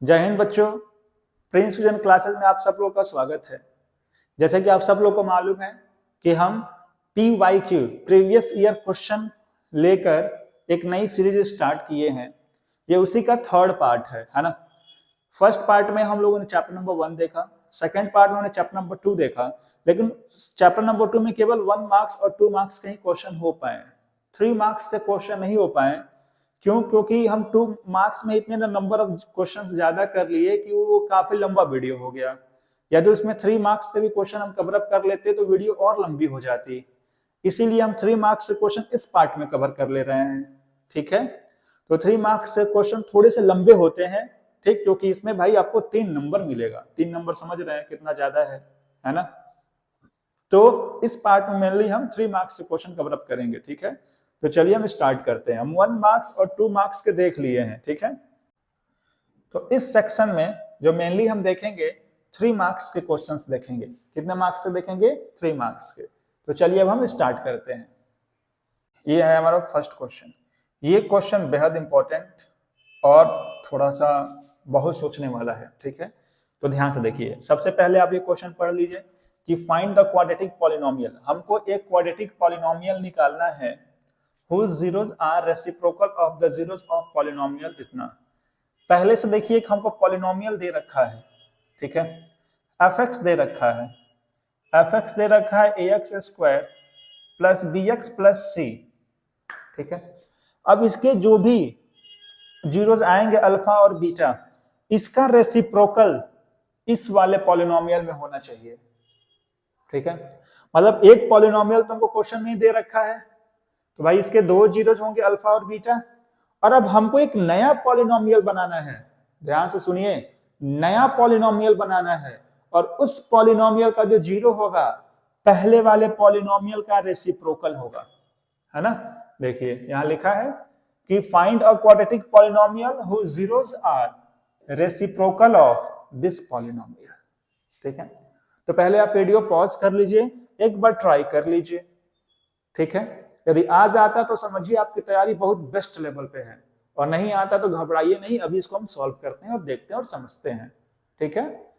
जय हिंद बच्चों, Prince vision classes में आप सब लोगों का स्वागत है। जैसे कि आप सब लोगों को मालूम है कि हम PYQ प्रीवियस ईयर क्वेश्चन लेकर एक नई सीरीज स्टार्ट किए हैं। ये उसी का थर्ड पार्ट है ना। फर्स्ट पार्ट में हम लोगों ने चैप्टर नंबर 1 देखा, सेकंड पार्ट में चैप्टर नंबर 2 देखा, लेकिन चैप्टर नंबर 2 में केवल 1 मार्क्स और 2 मार्क्स के ही क्वेश्चन हो पाए, 3 मार्क्स के क्वेश्चन नहीं हो पाए। क्यों? क्योंकि हम 2 मार्क्स में इतने नंबर ऑफ क्वेश्चंस ज्यादा कर लिए कि वो काफी लंबा वीडियो हो गया। यदि उसमें 3 मार्क्स के भी क्वेश्चन हम कवर अप कर लेते तो वीडियो और लंबी हो जाती। इसीलिए हम 3 मार्क्स के क्वेश्चन इस पार्ट में कवर कर ले रहे हैं। ठीक है, तो 3 मार्क्स के क्वेश्चन थोड़े से लंबे होते हैं, ठीक, क्योंकि इसमें भाई आपको 3 नंबर मिलेगा। 3 नंबर समझ रहे हैं कितना ज्यादा है ना। तो इस पार्ट में मेनली हम 3 मार्क्स के क्वेश्चन कवर अप करेंगे। ठीक है, तो चलिए हम स्टार्ट करते हैं। हम 1 मार्क्स और 2 मार्क्स के देख लिए हैं। ठीक है, तो इस सेक्शन में जो मेनली हम देखेंगे 3 मार्क्स के क्वेश्चंस देखेंगे। कितने मार्क्स से देखेंगे? 3 मार्क्स के। तो चलिए अब हम स्टार्ट करते हैं। ये है हमारा फर्स्ट क्वेश्चन। ये क्वेश्चन बेहद इंपॉर्टेंट और थोड़ा सा बहुत सोचने वाला है। ठीक है, तो ध्यान से देखिए। सबसे पहले आप ये क्वेश्चन पढ़ लीजिए कि फाइंड द क्वाड्रेटिक पॉलिनोमियल। हमको एक क्वाड्रेटिक पॉलिनोमियल निकालना है whose zeros are reciprocal of the zeros of polynomial इतना। पहले से देखिए हमको पॉलिनोमियल दे रखा है। ठीक है, fx दे रखा है, fx दे रखा है ax square plus bx plus c। ठीक है, अब इसके जो भी जीरोस आएंगे अल्फा और बीटा, इसका रेसिप्रोकल इस वाले पॉलिनोमियल में होना चाहिए। ठीक है, मतलब एक पॉलिनोमियल तुमको क्वेश्चन में दे रखा है तो भाई इसके 2 जीरोस होंगे अल्फा और बीटा। और अब हमको एक नया पॉलिनोमियल बनाना है। ध्यान से सुनिए, नया पॉलिनोमियल बनाना है और उस पॉलिनोमियल का जो जीरो होगा पहले वाले पॉलिनोमियल का रेसिप्रोकल होगा, है ना। देखिए यहां लिखा है कि find a quadratic polynomial whose zeros are reciprocal of this polynomial। ठीक है, तो पहले आप वीडियो पॉज कर लीजिए, एक बार ट्राई कर लीजिए। ठीक है, यदि आ जाता तो समझिए आपकी तैयारी बहुत बेस्ट लेवल पे है, और नहीं आता तो घबराइए नहीं, अभी इसको हम सॉल्व करते हैं और देखते हैं और समझते हैं। ठीक है,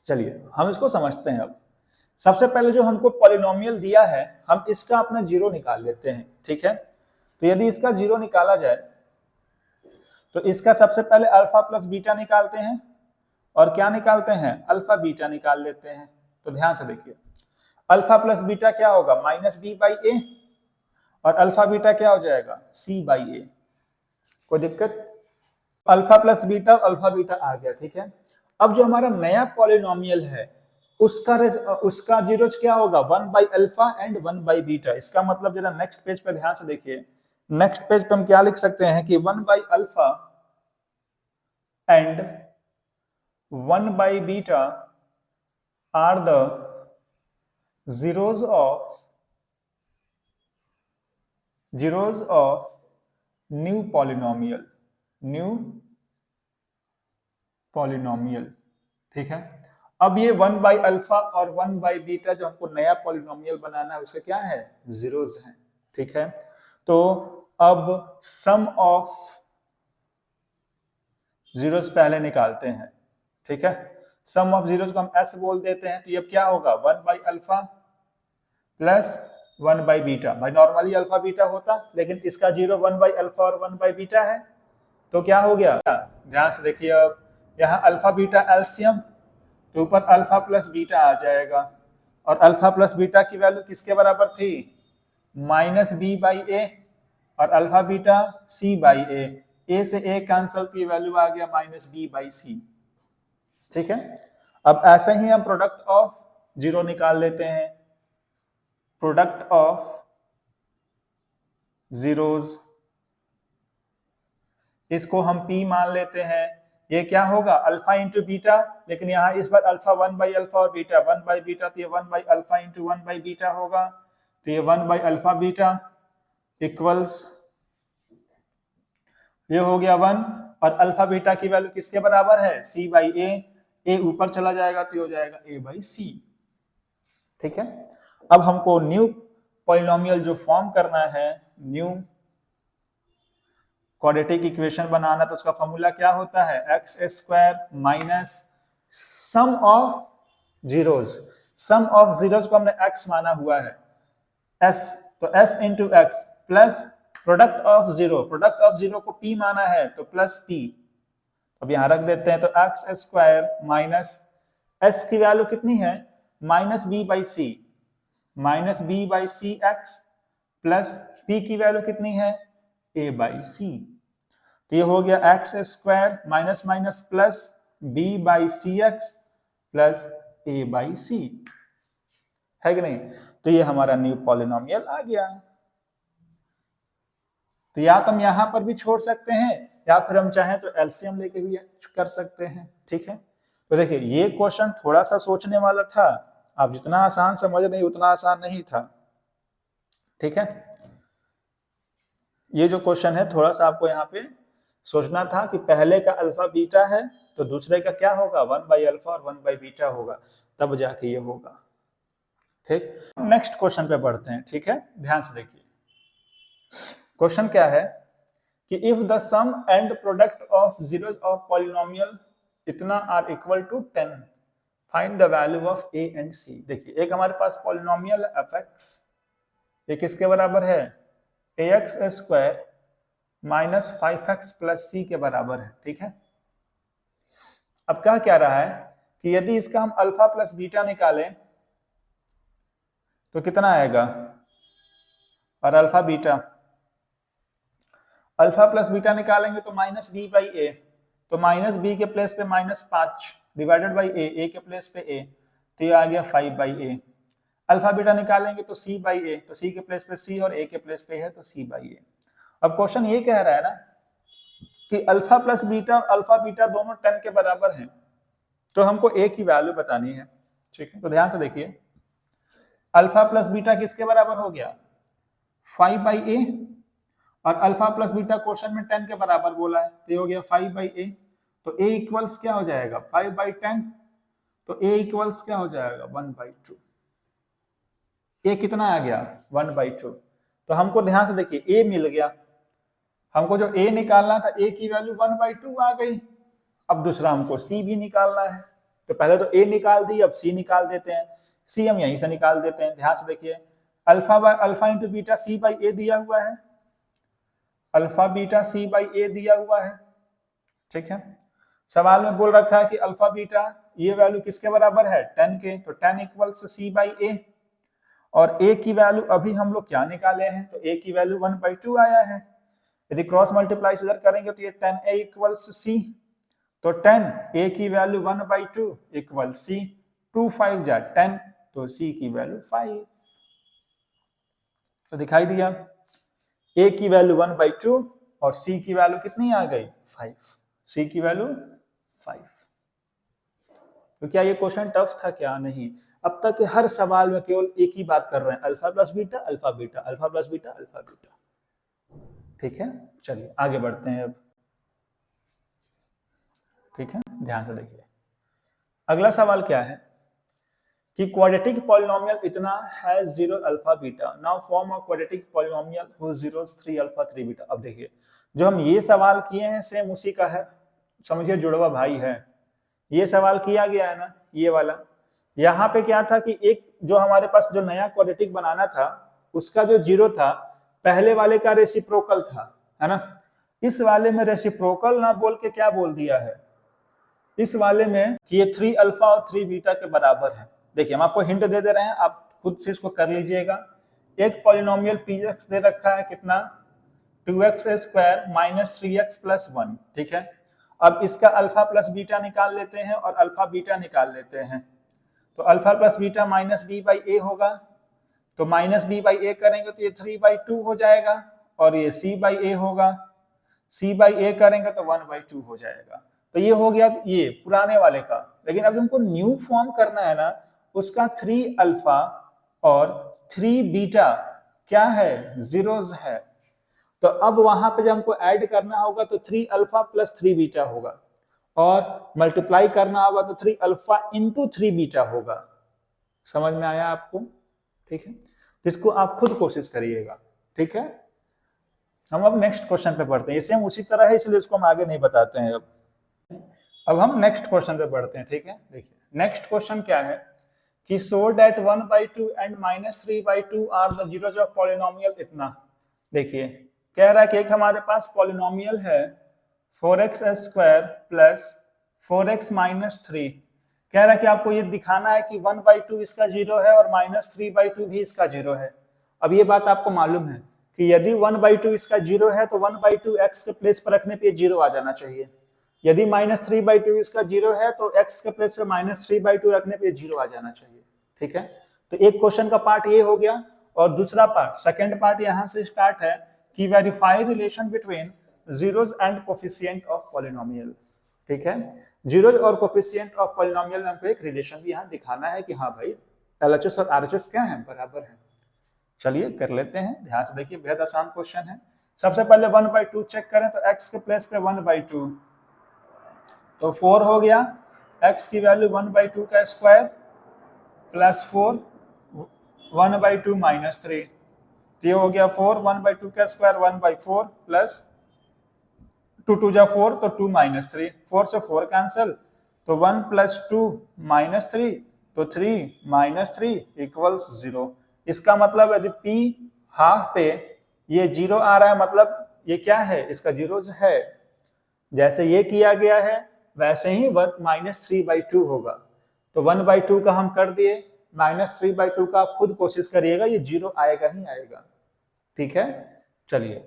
चलिए हम इसको समझते हैं। अब सबसे पहले जो हमको पॉलिनोमियल दिया है, हम इसका अपना जीरो निकाल लेते हैं। ठीक है, तो यदि इसका जीरो निकाला जाए तो इसका सबसे पहले अल्फा प्लस बीटा निकालते हैं, और क्या निकालते हैं? अल्फा बीटा निकाल लेते हैं। तो ध्यान से देखिए, अल्फा प्लस बीटा क्या होगा? माइनस बी बाई ए, और अल्फा बीटा क्या हो जाएगा? C by A. कोई दिक्कत? Alpha plus beta, alpha beta आ गया। ठीक है, अब जो हमारा नया पॉलिनोमियल है उसका जीरोस क्या होगा? 1 by alpha and 1 by beta. इसका मतलब जरा नेक्स्ट पेज पे ध्यान से देखिए। नेक्स्ट पेज पे हम क्या लिख सकते हैं कि 1 by alpha and 1 by beta are the zeros of new polynomial। ठीक है, अब ये 1 बाई अल्फा और 1 बाई बीटा जो हमको नया पॉलिनोमियल बनाना है उसके क्या है? जीरोस हैं। ठीक है, तो अब सम ऑफ जीरोस पहले निकालते हैं। ठीक है, सम ऑफ जीरोस को हम एस बोल देते हैं। तो ये क्या होगा? 1 by alpha plus 1 by beta. भाई नॉर्मली अल्फा बीटा होता, लेकिन इसका जीरो 1 बाई अल्फा और 1 बाई बीटा है, तो क्या हो गया? ध्यान से देखिए, अब यहाँ अल्फा बीटा एलसीएम, तो ऊपर अल्फा प्लस बीटा आ जाएगा, और अल्फा प्लस बीटा की वैल्यू किसके बराबर थी? माइनस बी बाई ए, और अल्फा बीटा सी बाई ए से ए कैंसल की वैल्यू आ गया माइनस बी बाई सी। ठीक है, अब ऐसे ही हम प्रोडक्ट ऑफ जीरो निकाल लेते हैं। प्रोडक्ट ऑफ जीरोस, इसको हम P मान लेते हैं। ये क्या होगा? अल्फा इंटू बीटा, लेकिन यहाँ इस बार अल्फा 1 बाई अल्फा और बीटा 1 बाई बीटा, तो ये 1 by alpha into 1 by beta होगा। तो ये 1 बाई अल्फा बीटा इक्वल्स, ये हो गया 1, और अल्फा बीटा की वैल्यू किसके बराबर है? C बाई ए ऊपर चला जाएगा तो हो जाएगा A बाई C। ठीक है, अब हमको न्यू पॉलिनोमियल जो फॉर्म करना है, न्यू क्वाड्रेटिक इक्वेशन बनाना तो उसका फॉर्मूला क्या होता है, X square minus sum of zeros. Sum of zeros को हमने एक्स माना हुआ है, एस, तो S into X plus product of zero, product of zero को पी माना है तो प्लस पी। अब यहां रख देते हैं, तो एक्स स्क्वायर माइनस एस की वैल्यू कितनी है, minus B by C, minus B by C X plus P की वैल्यू कितनी है, ए बाई सी। तो ये हो गया X square minus minus plus B by C X plus A by C, है कि नहीं। तो ये हमारा न्यू पॉलिनोमियल आ गया। तो या तो हम यहां पर भी छोड़ सकते हैं या फिर हम चाहें तो एलसीएम लेके भी कर सकते हैं, ठीक है। तो देखिए ये क्वेश्चन थोड़ा सा सोचने वाला था, आप जितना आसान समझ रहे उतना आसान नहीं था, ठीक है। ये जो क्वेश्चन है थोड़ा सा आपको यहाँ पे सोचना था कि पहले का अल्फा बीटा है तो दूसरे का क्या होगा, 1 बाई अल्फा और 1 बाई बीटा होगा, तब जाके ये होगा, ठीक। नेक्स्ट क्वेश्चन पे बढ़ते हैं, ठीक है, ध्यान से देखिए। क्वेश्चन क्या है कि if the sum and product of zeros of polynomial इतना are equal to 10, find the value of A and C. देखिए एक हमारे पास पॉलिनोमियल है एफ एक्स, ये किसके बराबर है, A X square minus 5x plus C के बराबर है, ठीक है। अब क्या कह रहा है कि यदि इसका हम अल्फा प्लस बीटा निकालें तो कितना आएगा, और अल्फा प्लस बीटा निकालेंगे तो माइनस बी बाई ए, तो माइनस बी के प्लेस पे माइनस 5 डिवाइडेड बाई ए के प्लेस पे ए, तो ये आ गया 5 बाई ए। अल्फा बीटा निकालेंगे तो सी बाई ए, तो सी के प्लेस पे सी और ए के प्लेस पे है तो सी बाई ए। अब क्वेश्चन ये कह रहा है ना कि अल्फा प्लस बीटा और अल्फा बीटा दोनों 10 के बराबर हैं, तो हमको ए की वैल्यू बतानी है, ठीक है। तो ध्यान से देखिए, अल्फा प्लस बीटा किसके बराबर हो गया, 5 बाई ए, और अल्फा प्लस बीटा क्वेश्चन में 10 के बराबर बोला है, तो ये हो गया 5 बाई ए। तो ए इक्वल्स क्या हो जाएगा, 5 बाई 10, तो ए इक्वल्स क्या हो जाएगा, 1 बाई 2। ए कितना आ गया, 1 बाई 2। तो हमको ध्यान से देखिए ए मिल गया, हमको जो ए निकालना था ए की वैल्यू 1 बाई 2 आ गई। अब दूसरा हमको सी भी निकालना है, तो पहले तो ए निकाल दी, अब सी निकाल देते हैं, सी हम यहीं से निकाल देते हैं। ध्यान से देखिए, alpha into beta C by A दिया हुआ है, alpha beta C by A दिया हुआ है, ठीक है। सवाल में बोल रखा है कि अल्फा बीटा ये वैल्यू किसके बराबर है, 10 के, तो 10 इक्वल्स सी बाई ए, और ए की वैल्यू अभी हम लोग क्या निकाले हैं, तो ए की वैल्यू 1 बाई 2 आया है। यदि क्रॉस मल्टीप्लाई इधर करेंगे तो ये 10a इक्वल्स सी, तो 10 a की वैल्यू 1 बाई 2 इक्वल सी, 2 5 जा 10, तो c की वैल्यू 5। तो दिखाई दिया, a की वैल्यू 1 बाई 2 और c की वैल्यू कितनी आ गई, 5, c की वैल्यू 5। तो क्या ये क्वेश्चन टफ था, क्या नहीं। अब तक हर सवाल में केवल एक ही बात कर रहे हैं, alpha plus beta alpha beta, alpha plus beta alpha beta, ठीक है। चलिए आगे बढ़ते हैं अब, ठीक है, ध्यान से देखिए। अगला सवाल क्या है कि क्वाड्रेटिक पॉलिनोमियल इतना has 0 alpha beta, now form a quadratic polynomial whose zeros 3 alpha 3 beta. अब देखिए जो हम ये सवाल किए हैं सेम उसी का है, समझिए जुड़वा भाई है। ये सवाल किया गया है ना, ये वाला। यहाँ पे क्या था कि एक जो हमारे पास जो नया क्वाड्रेटिक बनाना था उसका जो जीरो था पहले वाले का रेसिप्रोकल था, है ना। इस वाले में रेसिप्रोकल ना बोल के क्या बोल दिया है इस वाले में कि ये 3 अल्फा और 3 बीटा के बराबर है। देखिए हम आपको हिंट दे रहे हैं, आप खुद से इसको कर लीजिएगा। एक पॉलिनोमियल पीएक्स दे रखा है कितना, 2x square minus 3x plus 1, ठीक है। अब इसका अल्फा प्लस बीटा निकाल लेते हैं और अल्फा बीटा निकाल लेते हैं। तो alpha plus beta minus B by A होगा, तो माइनस बी बाई ए करेंगे तो ये 3 बाई 2 हो जाएगा, और ये सी बाई ए होगा, सी बाई ए करेंगे तो 1 बाई 2 हो जाएगा। तो ये हो गया ये पुराने वाले का। लेकिन अब हमको न्यू फॉर्म करना है ना, उसका 3 अल्फा और 3 बीटा क्या है, जीरोस है। तो अब वहां पे जब हमको ऐड करना होगा तो 3 अल्फा प्लस 3 बीटा होगा, और मल्टीप्लाई करना होगा तो 3 अल्फा इंटू 3 बीटा होगा। समझ में आया आपको, ठीक है। इसको आप खुद कोशिश करिएगा, ठीक है। हम अब नेक्स्ट क्वेश्चन पे पढ़ते हैं, इसे हम उसी तरह है इसलिए इसको हम आगे नहीं बताते हैं। अब हम नेक्स्ट क्वेश्चन पे पढ़ते हैं, ठीक है। देखिए नेक्स्ट क्वेश्चन क्या है कि so that 1/2 and -3/2 are the zeros of polynomial इतना। देखिए कह रहा है कि एक हमारे पास पॉलिनोमियल है 4x² प्लस 4x - 3। कह रहा है कि आपको ये दिखाना है कि 1/2 इसका जीरो है और -3/2 भी इसका जीरो है। अब ये बात आपको मालूम है कि यदि 1/2 इसका जीरो है तो 1/2 x के प्लेस पर रखने पे जीरो आ जाना चाहिए। यदि -3/2 इसका जीरो है तो x के प्लेस पे -3/2 रखने पे जीरो आ जाना चाहिए, ठीक है। तो एक क्वेश्चन का पार्ट ये हो गया और दूसरा पार्ट, सेकंड पार्ट यहां से स्टार्ट है कि verify relation between zeros and coefficient of polynomial, ठीक है। जीरोस और कोफिशिएंट ऑफ पॉलिनोमियल में हमको एक रिलेशन भी यहां दिखाना है कि हाँ भाई LHS और RHS क्या है, बराबर है। चलिए कर लेते हैं, ध्यान से देखिए, बेहद आसान क्वेश्चन है। सबसे पहले 1/2 चेक करें तो x के प्लेस पे 1/2 तो 4 हो गया, x की वैल्यू 1/2 का स्क्वायर प्लस 4 1/2 - 3, ये हो गया 4 1/2 का स्क्वायर 1/4 प्लस 2 2 जा 4 तो 2 - 3, 4 से 4 कैंसिल तो 1 + 2 - 3 तो 3 - 3 = 0। इसका मतलब यदि p हाफ पे ये जीरो आ रहा है मतलब ये क्या है, इसका जीरो है। जैसे ये किया गया है वैसे ही -3/2 होगा। तो 1/2 का हम कर दिए, -3/2 का आप खुद कोशिश करिएगा, ये जीरो आएगा ही आएगा, ठीक है। चलिए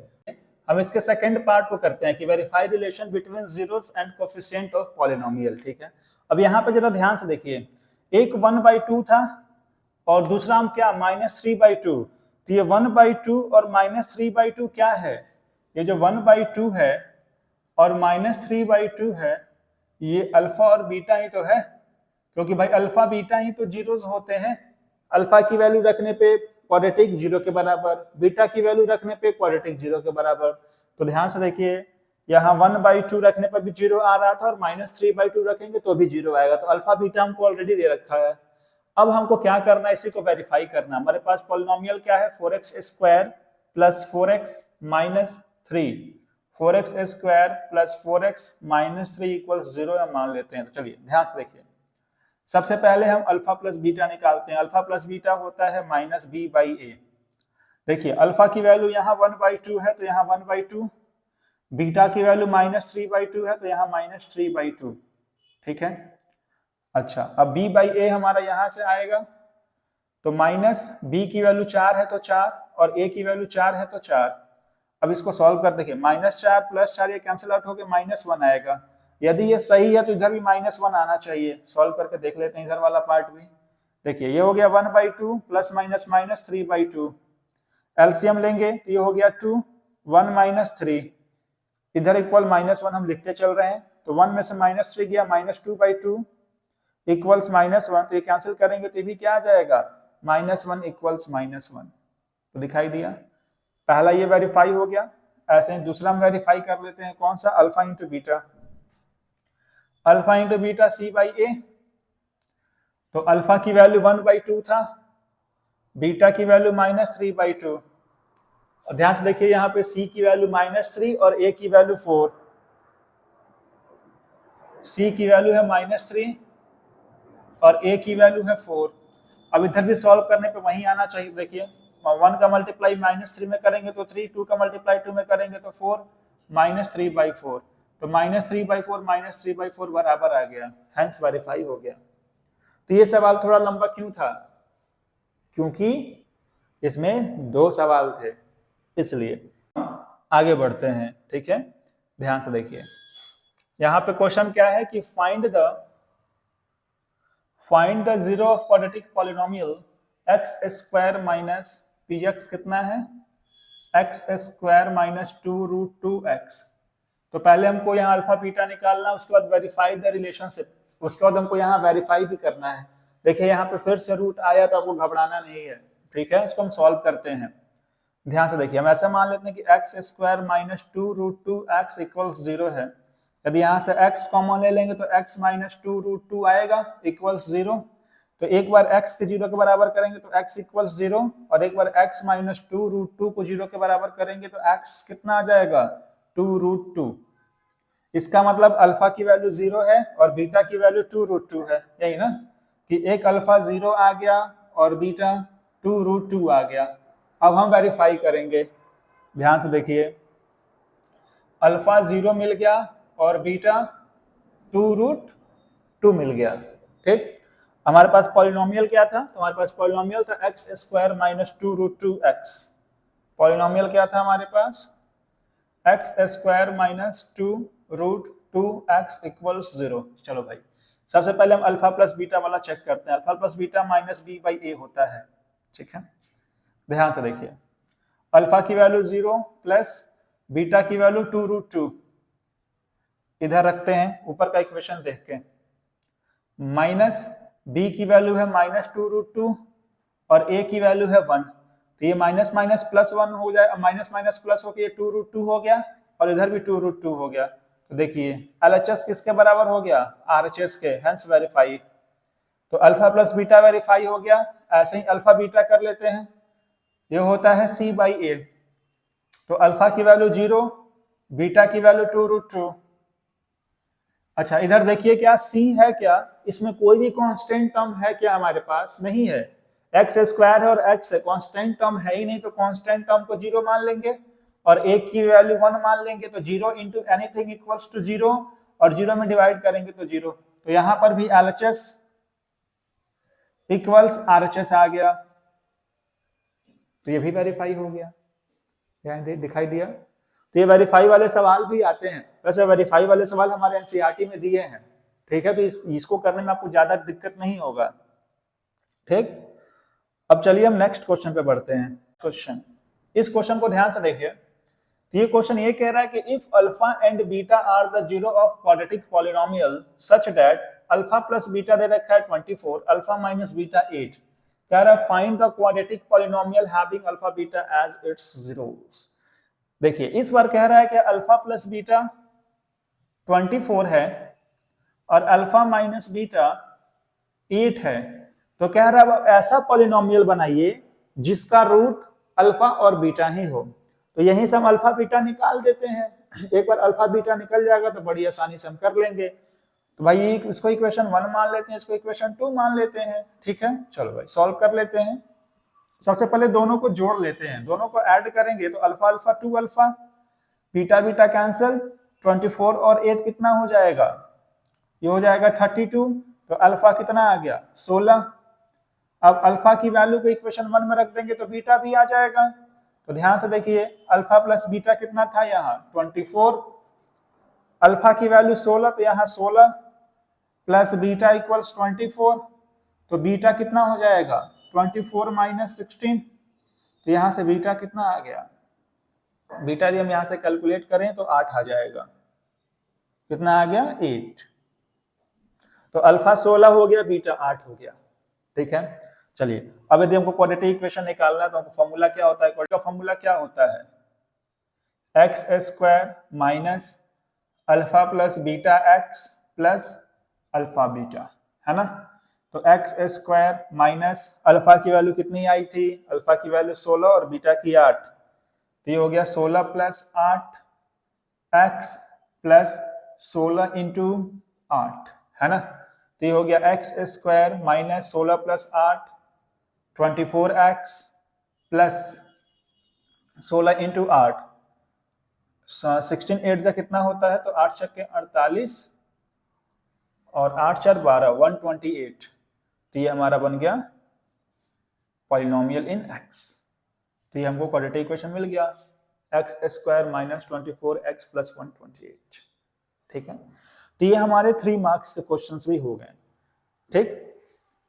हम इसके सेकंड पार्ट को करते हैं कि verify relation between zeros and coefficient of polynomial, ठीक है। अब यहाँ पे जरा ध्यान से देखिए, एक 1/2 था और दूसरा हम क्या -3/2। तो ये 1/2 और -3/2 क्या है, ये जो 1/2 है और -3/2 है ये अल्फा और बीटा ही तो है, क्योंकि भाई अल्फा बीटा ही तो जीरोस होते हैं। अल्फा की वैल्यू रखने पे क्वाड्रेटिक जीरो के बराबर, बीटा की वैल्यू रखने पे क्वाड्रेटिक जीरो के बराबर। तो ध्यान से देखिए यहाँ 1/2 रखने पर भी जीरो आ रहा था और -3/2 रखेंगे तो भी जीरो आएगा। तो अल्फा बीटा हमको ऑलरेडी दे रखा है। अब हमको क्या करना है, इसी को वेरीफाई करना। हमारे पास पॉलिनोमियल क्या है 4x² plus 4x - 3, 4x² plus 4x - 3 = 0 हम मान लेते हैं। तो चलिए ध्यान से देखिए, सबसे पहले हम अल्फा प्लस बीटा निकालते हैं। अल्फा प्लस बीटा होता है -b/a। देखिए अल्फा की वैल्यू यहाँ 1/2 है तो यहाँ 1/2, बीटा की वैल्यू -3/2 है तो यहाँ -3/2, ठीक है। अच्छा अब b/a हमारा यहाँ से आएगा तो -b की वैल्यू 4 है तो 4 और a की वैल्यू 4 है तो 4। अब इसको सॉल्व कर देखिए, -4 + 4 ये कैंसिल आउट होकर -1 आएगा। यदि ये सही है तो इधर भी -1 आना चाहिए। सॉल्व करके देख लेते हैं इधर वाला पार्ट भी। देखिए ये हो गया 1/2 प्लस माइनस -3/2, एलसीएम लेंगे तो ये हो गया 2, 1 - 3, इधर इक्वल -1 हम लिखते चल रहे हैं तो 1 में से -3 गया -2/2 इक्वल्स -1, तो ये कैंसिल करेंगे तो ये भी क्या आ जाएगा -1 इक्वल्स -1। तो दिखाई दिया, पहला ये वेरीफाई हो गया। ऐसे ही दूसरा हम वेरीफाई कर लेते हैं, कौन सा, alpha into beta. Alpha into beta c/a, तो अल्फा की वैल्यू 1/2 था, बीटा की वैल्यू -3/2। और ध्यान से देखिए यहाँ पे c की वैल्यू -3 और a की वैल्यू 4, c की वैल्यू है -3 और a की वैल्यू है 4। अब इधर भी सॉल्व करने पे वही आना चाहिए। देखिए 1 का मल्टीप्लाई -3 में करेंगे तो 3, 2 का मल्टीप्लाई 2 में करेंगे तो 4, -3/4, तो -3/4 -3/4 बराबर आ गया, हेंस वेरीफाई हो गया। तो ये सवाल थोड़ा लंबा क्यों था, क्योंकि इसमें 2 सवाल थे, इसलिए आगे बढ़ते हैं, ठीक है। ध्यान से देखिए यहाँ पे क्वेश्चन क्या है कि find the zero of quadratic polynomial x² - px कितना है, x² - 2√2x। तो पहले हमको यहाँ अल्फा बीटा निकालना, उसके बाद वेरीफाई द रिलेशनशिप, उसके बाद हमको यहाँ वेरीफाई भी करना है। देखिए यहाँ पे फिर से रूट आया तो आपको घबराना नहीं है, ठीक है। उसको हम सॉल्व करते हैं। ध्यान से देखिए, हम ऐसा मान लेते हैं कि x² - 2√2x = 0 है। यदि यहाँ से x कॉमन ले लेंगे तो x - 2√2 आएगा इक्वल्स 0। तो एक बार x के 0 के बराबर करेंगे तो x इक्वल्स 0, और एक बार x माइनस 2√2 को 0 के बराबर करेंगे तो x कितना आ जाएगा 2√2। इसका मतलब अल्फा की वैल्यू 0 है और बीटा की वैल्यू 2√2 है, यही ना, कि एक अल्फा 0 आ गया और बीटा 2√2 आ गया। अब हम वेरीफाई करेंगे, ध्यान से देखिए, अल्फा 0 मिल गया और बीटा 2√2 मिल गया। ठीक, हमारे पास पॉलिनोमियल क्या था, तो हमारे पास पॉलिनोमियल था x² माइनस 2√2x। पॉलिनोमियल क्या था हमारे पास, x² माइनस 2√2x इक्वल्स 0। चलो भाई, सबसे पहले हम अल्फा प्लस बीटा वाला चेक करते हैं। Alpha plus beta minus b by a होता है, ठीक है। ध्यान से देखिए, अल्फा की वैल्यू 0 प्लस बीटा की वैल्यू 2√2 इधर रखते हैं, ऊपर का इक्वेशन देख के, माइनस b की वैल्यू है माइनस 2√2 और a की वैल्यू है 1, तो ये माइनस माइनस प्लस 1 हो जाए, माइनस माइनस प्लस होकर ये 2√2 हो गया और इधर भी 2√2 हो गया। तो देखिए LHS किसके बराबर हो गया, RHS के, हेंस वेरीफाई। तो अल्फा प्लस बीटा वेरीफाई हो गया। ऐसे ही अल्फा बीटा कर लेते हैं, ये होता है c बाई a। तो अल्फा की वैल्यू 0, बीटा की वैल्यू 2√2। अच्छा, इधर देखिए क्या c है, क्या इसमें कोई भी कांस्टेंट टर्म है क्या, हमारे पास नहीं है। x² है और x है, कांस्टेंट टर्म है ही नहीं, तो कांस्टेंट टर्म को 0 मान लेंगे और एक की वैल्यू 1 मान लेंगे, तो 0 इंटू एनीथिंग इक्वल्स टू 0, और 0 में डिवाइड करेंगे तो 0। तो यहां पर भी LHS इक्वल्स RHS आ गया, तो ये भी वेरीफाई हो गया, यहाँ दिखाई दिया। तो ये वेरीफाई वाले सवाल भी आते हैं, वैसे वेरीफाई वाले सवाल हमारे एनसीईआरटी में दिए हैं, ठीक है, तो इसको करने में आपको ज्यादा दिक्कत नहीं होगा। ठीक, अब चलिए हम नेक्स्ट क्वेश्चन पे बढ़ते हैं। क्वेश्चन, इस क्वेश्चन को ध्यान से देखिए, तो ये क्वेश्चन ये कह रहा है कि if alpha and beta are the zero of quadratic polynomial such that alpha plus beta दे रखा है 24, अल्फा माइनस बीटा 8, कह रहा है find the quadratic polynomial having alpha beta as its zeros. देखिए इस बार कह रहा है कि अल्फा प्लस बीटा 24 है और अल्फा माइनस बीटा 8 है, तो कह रहा है ऐसा पॉलिनोमियल बनाइए जिसका रूट अल्फा और बीटा ही हो। तो यहीं से हम अल्फा बीटा निकाल देते हैं। एक बार अल्फा बीटा निकल जाएगा तो बड़ी आसानी से हम कर लेंगे। तो भाई इसको इक्वेशन 1 मान लेते हैं, इसको इक्वेशन 2 मान लेते हैं, ठीक है। चलो भाई सॉल्व कर लेते हैं। सबसे पहले दोनों को जोड़ लेते हैं, दोनों को ऐड करेंगे तो alpha alpha 2 alpha, beta beta cancel, 24 और 8 कितना हो जाएगा, ये हो जाएगा 32। तो अल्फा कितना आ गया 16। अब अल्फा की वैल्यू को इक्वेशन 1 में रख देंगे तो बीटा भी आ जाएगा। तो ध्यान से देखिए, अल्फा प्लस बीटा कितना था यहाँ 24, अल्फा की वैल्यू 16, तो यहाँ 16 प्लस बीटा इक्वल्स 24, तो बीटा कितना हो जाएगा 24 माइनस 16, तो यहाँ से बीटा कितना आ गया, बीटा यदि हम यहाँ से कैलकुलेट करें तो 8 आ जाएगा। कितना आ गया 8। तो अल्फा 16 हो गया, बीटा 8 हो गया, ठीक है। चलिए अब यदि हमको क्वाड्रेटिक इक्वेशन निकालना है तो हमको फॉर्मूला क्या होता है, क्वाड्रेटिक का फॉर्मूला क्या होता है, x² minus alpha plus beta x plus alpha beta, है ना। तो x² माइनस अल्फा की वैल्यू कितनी आई थी, अल्फा की वैल्यू 16 और बीटा की 8, तो ये हो गया 16 प्लस 8 x प्लस 16 इंटू 8, है ना। तो ये हो गया x² minus 16 plus 8 24x plus 16 into 8, 16 8 जा कितना होता है, तो 8 छक्के 48 और 8 4 12 128। तो ये हमारा बन गया पॉलिनोमियल इन x। तो ये हमको क्वाड्रेटिक इक्वेशन मिल गया, x² माइनस 24x प्लस 128, ठीक है। तो ये हमारे 3 मार्क्स के क्वेश्चंस भी हो गए, ठीक।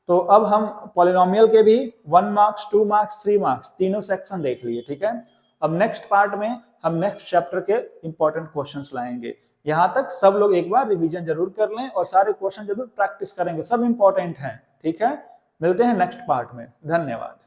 तो अब हम पॉलिनोमियल के भी 1 मार्क्स 2 मार्क्स 3 मार्क्स तीनों सेक्शन देख लिए, ठीक है। अब नेक्स्ट पार्ट में हम नेक्स्ट चैप्टर के इंपॉर्टेंट क्वेश्चंस लाएंगे। यहां तक सब लोग एक बार रिवीजन जरूर कर लें और सारे क्वेश्चन जरूर प्रैक्टिस करेंगे, सब इंपॉर्टेंट हैं, ठीक है। मिलते हैं नेक्स्ट पार्ट में, धन्यवाद।